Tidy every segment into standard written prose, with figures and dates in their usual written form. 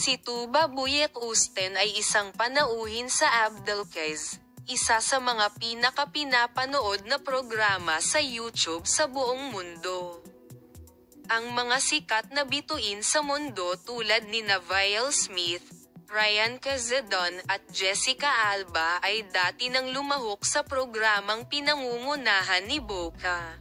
Si Tuba Buyek Usten ay isang panauhin sa Abdelkez, isa sa mga pinakapinapanood na programa sa YouTube sa buong mundo. Ang mga sikat na bituin sa mundo tulad ni Navail Smith, Ryan Kazedon at Jessica Alba ay dati nang lumahok sa programang pinangungunahan ni Boca.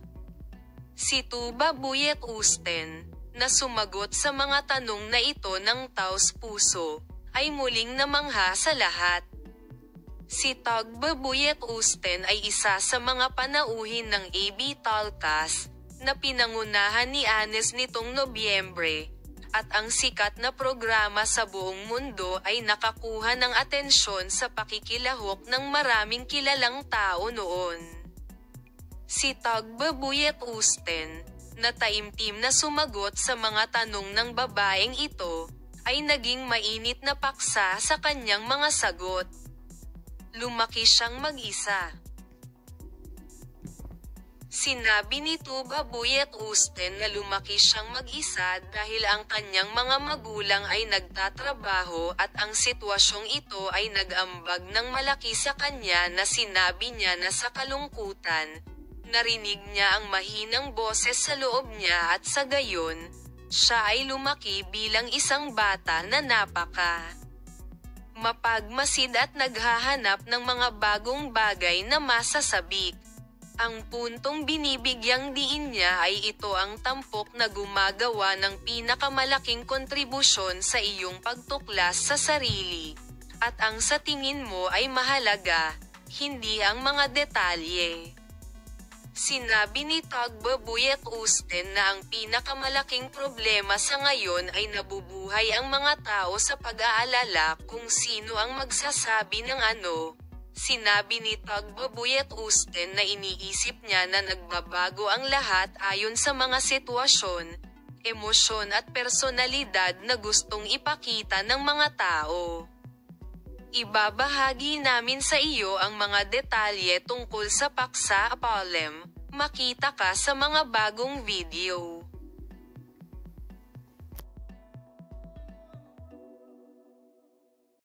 Si Tuba Buyek Usten, na sumagot sa mga tanong na ito ng taos-puso, ay muling namangha sa lahat. Si Tuba Buyek Usten ay isa sa mga panauhin ng AB Talkas, na pinangunahan ni Anes nitong Nobyembre, at ang sikat na programa sa buong mundo ay nakakuha ng atensyon sa pakikilahok ng maraming kilalang tao noon. Si Tuba Buyek Usten, na taimtim na sumagot sa mga tanong ng babaeng ito, ay naging mainit na paksa sa kanyang mga sagot. Lumaki siyang mag-isa. Sinabi ni Tuba Buyek Usten na lumaki siyang mag-isa dahil ang kanyang mga magulang ay nagtatrabaho at ang sitwasyong ito ay nag-ambag ng malaki sa kanya na sinabi niya na sa kalungkutan, narinig niya ang mahinang boses sa loob niya at sa gayon, siya ay lumaki bilang isang bata na napaka mapagmasid at naghahanap ng mga bagong bagay na masasabik. Ang puntong binibigyang diin niya ay ito ang tampok na gumagawa ng pinakamalaking kontribusyon sa iyong pagtuklas sa sarili. At ang sa tingin mo ay mahalaga, hindi ang mga detalye. Sinabi ni Tuba Buyek Usten na ang pinakamalaking problema sa ngayon ay nabubuhay ang mga tao sa pag-aalala kung sino ang magsasabi ng ano. Sinabi ni Tuba Buyek Usten na iniisip niya na nagbabago ang lahat ayon sa mga sitwasyon, emosyon at personalidad na gustong ipakita ng mga tao. Ibabahagi namin sa iyo ang mga detalye tungkol sa paksa Apolem. Makita ka sa mga bagong video.